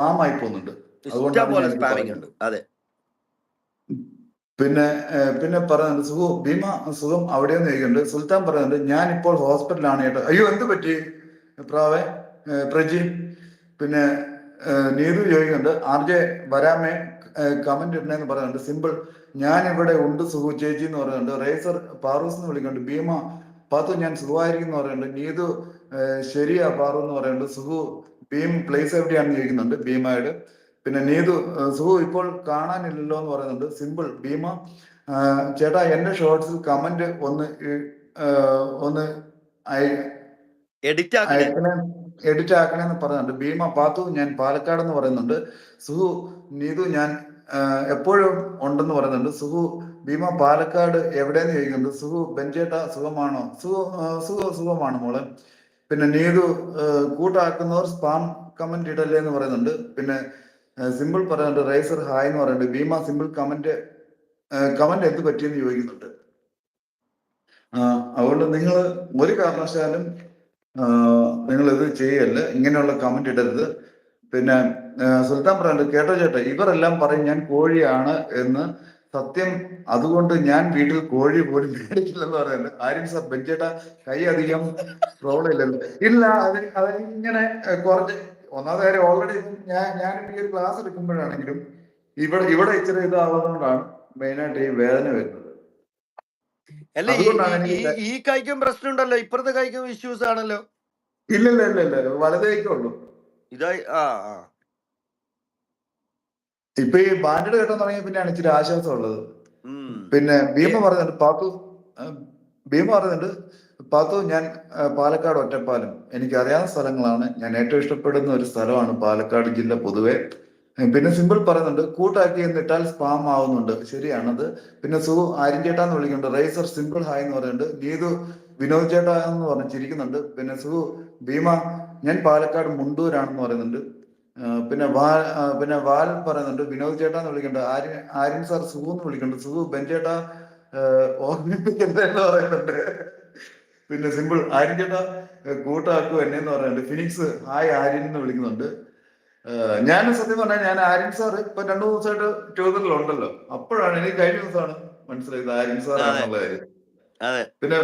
സ്പാമായി പോകുന്നുണ്ട്. ഇഷ്ടം അതുകൊണ്ടാണ് പോലെ ഞാനിത് സ്പാമിംഗ് പറഞ്ഞത്. ഉണ്ട്. അതെ. പിന്നെ പറയുന്നുണ്ട് സുഖു ഭീമ സുഖം അവിടെയെന്ന് ചോദിക്കുന്നുണ്ട്. സുൽത്താൻ പറയുന്നുണ്ട് ഞാനിപ്പോൾ ഹോസ്പിറ്റലാണ് ചേട്ടാ. അയ്യോ എന്ത് പറ്റി പ്രാവേ പ്രജി? പിന്നെ നീതു ചോദിക്കുന്നുണ്ട് RJ വരാമേ കമന്റ് ഇടണേന്ന് പറയുന്നുണ്ട്. സിമ്പിൾ ഞാനിവിടെ ഉണ്ട് സുഖു ചേച്ചി എന്ന് പറയുന്നുണ്ട്. റേസർ പാറൂസ് എന്ന് വിളിക്കുന്നുണ്ട്. ഭീമ പാത്തു ഞാൻ സുഖമായിരിക്കും എന്ന് പറയുന്നുണ്ട്. നീതു ശരിയാ പാറു എന്ന് പറയുന്നുണ്ട്. സുഖു ഭീം പ്ലേസ് എവിടെയാണെന്ന് ചോദിക്കുന്നുണ്ട് ഭീമയുടെ. പിന്നെ നീതു സുഖു ഇപ്പോൾ കാണാനില്ലല്ലോ എന്ന് പറയുന്നുണ്ട്. സിമ്പിൾ ഭീമ ചേട്ടാ എന്റെ ഷോർട്സിൽ കമന്റ് ഒന്ന് എഡിറ്റ് ആക്കണേന്ന് പറയുന്നുണ്ട്. ഭീമ പാത്തു ഞാൻ പാലക്കാട് എന്ന് പറയുന്നുണ്ട്. സുഹു നീതു ഞാൻ എപ്പോഴും ഉണ്ടെന്ന് പറയുന്നുണ്ട്. സുഹു ഭീമ പാലക്കാട് എവിടെയെന്ന് ചോദിക്കുന്നുണ്ട്. സുഹു ബെഞ്ചേട്ട സുഖമാണോ? സുഖമാണ് മോളെ. പിന്നെ നീതു കൂട്ടാക്കുന്നവർ സ്പാം കമന്റ് ഇടല്ലേ എന്ന് പറയുന്നുണ്ട്. പിന്നെ സിമ്പിൾ പറയുന്നുണ്ട് റേസർ ഹായ് എന്ന് പറയുന്നുണ്ട്. ഭീമ സിമ്പിൾ കമന്റ് എന്ത് പറ്റിയെന്ന് ചോദിക്കുന്നുണ്ട്. അതുകൊണ്ട് നിങ്ങൾ ഒരു കാരണവശാലും നിങ്ങൾ ഇത് ചെയ്യല്ല, ഇങ്ങനെയുള്ള കമന്റ് ഇടരുത്. പിന്നെ സുൽത്താൻ പറയുന്നുണ്ട് കേട്ടോ ചേട്ടാ ഇവരെല്ലാം പറയും ഞാൻ കോഴിയാണ് എന്ന്. സത്യം അതുകൊണ്ട് ഞാൻ വീട്ടിൽ കോഴി പോലും മേടിക്കില്ലെന്ന് പറയുന്നുണ്ട്. ആര്യൻ സാർ ബെഞ്ചേട്ടാ കൈ അധികം പ്രോബ്ലം ഇല്ലല്ലോ. ഇല്ല അതിങ്ങനെ കുറച്ച് ഒന്നാമത്തെ കാര്യം ഓൾറെഡി ഞാനിപ്പോ ഈ ഒരു ക്ലാസ് എടുക്കുമ്പോഴാണെങ്കിലും ഇവിടെ ഇച്ചിരി ഇതാവുന്നതുകൊണ്ടാണ് മെയിനായിട്ട് ഈ വേദന വരുന്നത്. അല്ല ഈ കൈക്കും പ്രശ്നമുണ്ടല്ലോ, ഇപ്പുറത്തെ കൈക്കും ഇഷ്യൂസ് ആണല്ലോ. ഇല്ല വലത് കൈക്കുള്ളൂ. ഇതായി ഇപ്പൊ ഈ ബാൻഡഡ് കേട്ടാൻ തുടങ്ങിയ പിന്നെയാണ് ഇച്ചിരി ആശ്വാസം ഉള്ളത്. പിന്നെ ഭീമ പറയുന്നുണ്ട് പാത്തു ഞാൻ പാലക്കാട് ഒറ്റപ്പാലം എനിക്ക് അറിയാവുന്ന സ്ഥലങ്ങളാണ്. ഞാൻ ഏറ്റവും ഇഷ്ടപ്പെടുന്ന ഒരു സ്ഥലമാണ് പാലക്കാട് ജില്ല പൊതുവെ. പിന്നെ സിമ്പിൾ പറയുന്നുണ്ട് കൂട്ടാക്കി എന്നിട്ടാൽ സ്പാം ആവുന്നുണ്ട്. ശരിയാണത്. പിന്നെ ആര്യൻ ചേട്ടാന്ന് വിളിക്കുന്നുണ്ട്. റേസർ സിമ്പിൾ ഹായ് എന്ന് പറയുന്നുണ്ട്. നീതു വിനോദ് ചേട്ടാ എന്ന് പറഞ്ഞ് ചിരിക്കുന്നുണ്ട്. പിന്നെ ഭീമ ഞാൻ പാലക്കാട് മുണ്ടൂരാണെന്ന് പറയുന്നുണ്ട്. പിന്നെ വാൽ പറയുന്നുണ്ട് വിനോദ് ചേട്ടാന്ന് വിളിക്കുന്നുണ്ട്. ആര്യൻ സാർ എന്ന് വിളിക്കുന്നുണ്ട്. ബെഞ്ചേട്ടാ ഓർമ്മിപ്പിക്കരുതെന്ന് പറയുന്നുണ്ട്. പിന്നെ സിമ്പിൾ ആര്യൻ ചേട്ടാ കൂട്ടാക്കൂ എന്നെന്ന് പറയുന്നുണ്ട്. ഫിനിക്സ് ഹായ് ആര്യൻ എന്ന് വിളിക്കുന്നുണ്ട്. ഞാൻ സത്യം പറഞ്ഞാൽ ഞാൻ ആര്യൻ സാർ ഇപ്പൊ 2 ദിവസമായിട്ട് ട്യൂതറിലുണ്ടല്ലോ, അപ്പോഴാണ് എനിക്ക് കഴിഞ്ഞ ദിവസമാണ് മനസ്സിലായത് ആര്യൻ സാറാണെന്നുള്ള കാര്യം. പിന്നെ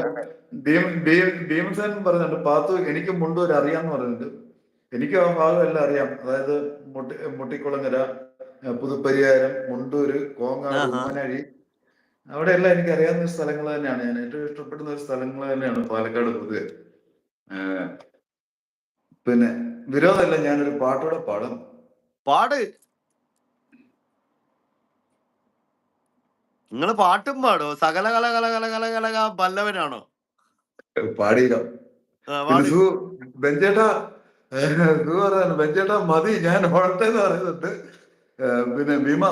ഭീമസേൻ പറയുന്നുണ്ട് പാത്തു എനിക്ക് മുണ്ടൂർ അറിയാന്ന് പറയുന്നുണ്ട്. എനിക്ക് ആ ഭാഗം എല്ലാം അറിയാം. അതായത് മുട്ടിക്കുളങ്ങര, പുതുപ്പരിയാരം, മുണ്ടൂര്, കോങ്ങാട്, ഉമ്മനഴി അവിടെ എല്ലാം എനിക്ക് അറിയാവുന്ന സ്ഥലങ്ങൾ തന്നെയാണ്. ഞാൻ ഏറ്റവും ഇഷ്ടപ്പെടുന്ന ഒരു സ്ഥലങ്ങൾ തന്നെയാണ് പാലക്കാട് പൊതുവെ. പിന്നെ വിരോധമല്ല, ഞാനൊരു പാട്ടൂടെ പാട്. നിങ്ങൾ പാട്ടും പാടോ? സകല കല കല കല കല കല പല്ലവനാണോ? പാടിയില്ല. ബെഞ്ചേട്ടാ മതി ഞാൻ ഓടട്ടെന്ന് പറയുന്നുണ്ട്. പിന്നെ ഭീമ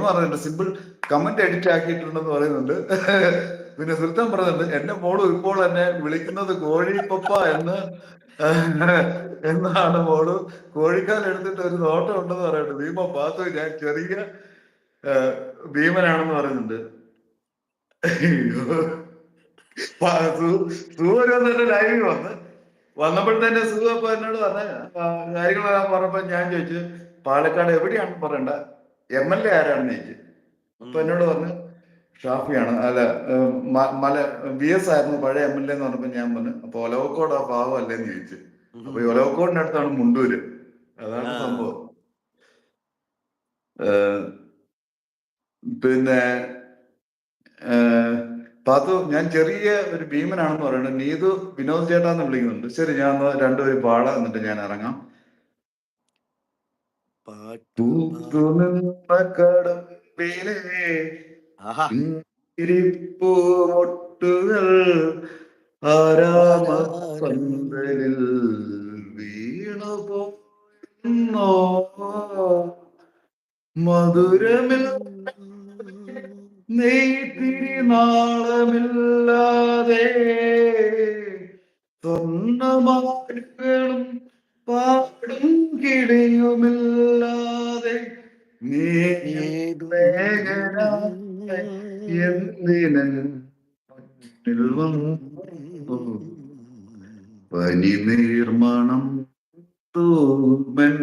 പറയുന്നുണ്ട് സിമ്പിൾ കമന്റ് എഡിറ്റ് ആക്കിയിട്ടുണ്ടെന്ന് പറയുന്നുണ്ട്. പിന്നെ സുൽത്താൻ പറയുന്നുണ്ട് എന്റെ മോള് ഇപ്പോൾ എന്നെ വിളിക്കുന്നത് കോഴിപ്പപ്പ എന്നാണ് മോള്. കോഴിക്കാൽ എടുത്തിട്ട് ഒരു നോട്ടം ഉണ്ടെന്ന് പറയുന്നുണ്ട്. ഭീമ പാത്തു ഞാൻ ചെറിയ ഭീമനാണെന്ന് പറയുന്നുണ്ട്. ലൈവിൽ വന്നപ്പോഴത്തേന്റെ അപ്പൊ എന്നോട് പറഞ്ഞ കാര്യങ്ങളെല്ലാം പറഞ്ഞപ്പോ ഞാൻ ചോദിച്ചു പാലക്കാട് എവിടെയാണെന്ന് പറയണ്ട, MLA ആരാണെന്ന് ചോദിച്ചു. അപ്പൊ എന്നോട് പറഞ്ഞു ഷാഫിയാണ്. അല്ല VS ആയിരുന്നു പഴയ MLA എന്ന് പറഞ്ഞപ്പോ ഞാൻ പറഞ്ഞു അപ്പൊ ഒലവക്കോട് ആ ഭാഗം അല്ലേന്ന് ചോദിച്ചു. അപ്പൊ ഈ ഒലവക്കോടിന്റെ അടുത്താണ് മുണ്ടൂര്. അതാണ് സംഭവം. പിന്നെ പാത്തു ഞാൻ ചെറിയ ഒരു ഭീമനാണെന്ന് പറയുന്നത്. നീതു വിനോദ് ചേട്ടാന്ന് വിളിക്കുന്നുണ്ട്. ശരി ഞാൻ രണ്ടുപേരും പാടാം, എന്നിട്ട് ഞാൻ ഇറങ്ങാം. പൂമൊട്ടുകൾ ആരാമപ്പന്തലിൽ വീണുപോന്നോ മധുരമിൽ നെയ്ത്തിരി നാളമില്ലാതെ സ്വർണ്ണമാടുകളും പാടും കിളിയുമില്ലാതെ നീ എന്തിനു പനി നീർമണം തൂമൻ